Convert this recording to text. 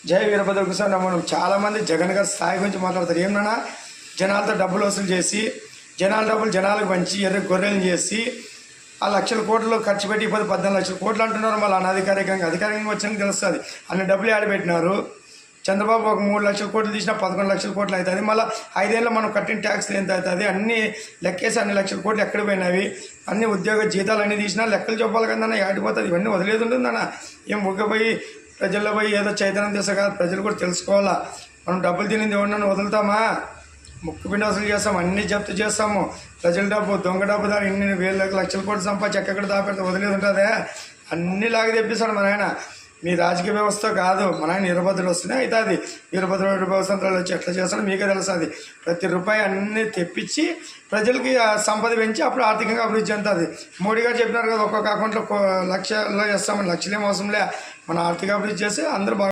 జై వీరభద్ర కృష్ణ. మనం చాలామంది జగన్ గారి స్థాయి గురించి మాట్లాడతారు. ఏమన్నా జనాలతో డబ్బులు వసూలు చేసి జనాల డబ్బులు జనాలకు పంచి ఎర్ర గొర్రెలు చేసి ఆ లక్షల కోట్లు ఖర్చు పెట్టి 14 లక్షల కోట్లు అంటున్నారు. మళ్ళీ అధికారికంగా వచ్చినాక తెలుస్తుంది అన్ని డబ్బులు ఆడబెట్టినారు. చంద్రబాబు ఒక 3 లక్షల కోట్లు తీసినా 11 లక్షల కోట్లు అవుతుంది. మళ్ళీ 5 ఏళ్ళు మనం కట్టిన ట్యాక్స్లు ఎంత అవుతుంది అన్నీ లెక్కేసి అన్ని లక్షల కోట్లు ఎక్కడ పోయినవి, అన్ని ఉద్యోగ జీతాలు అన్నీ తీసినా లెక్కలు చెప్పాలి కదన్నా. ఆడిపోతుంది. ఇవన్నీ వదిలేదు ఉంటుందన్న. ఏం ముగ్గపోయి ప్రజల్లో పోయి ఏదో చైతన్యం చేస్తా కాదు, ప్రజలు కూడా తెలుసుకోవాలా. మనం డబ్బులు తినింది ఎవరినైనా వదులుతామా? ముక్కు పిండి వసూలు చేస్తాము, అన్నీ జప్తు చేస్తాము. ప్రజల డబ్బు దొంగ డబ్బు దాని ఇన్ని వేల లక్షల కోట్లు సంపాదించి ఎక్కడ దాపెడితే వదిలేదు ఉంటుందే. అన్నీ లాగా తెప్పిస్తాడు మన ఆయన. మీ రాజకీయ వ్యవస్థ కాదు, మన ఆయన వీరభద్రుడు వస్తేనే అవుతుంది. వీరభద్ర వ్యవస్థలు వచ్చి ఎట్లా చేస్తాడో మీకే తెలుస్తుంది. ప్రతి రూపాయి అన్నీ తెప్పించి ప్రజలకి సంపద పెంచి అప్పుడు ఆర్థికంగా అభివృద్ధి చెందుతుంది. మోడీ గారు చెప్పినారు కదా, ఒక్కొక్క అకౌంట్లో లక్షలో చేస్తామని. లక్షలేం అవసరంలే, మన ఆర్థిక అభివృద్ధి చేసి అందరూ బాగా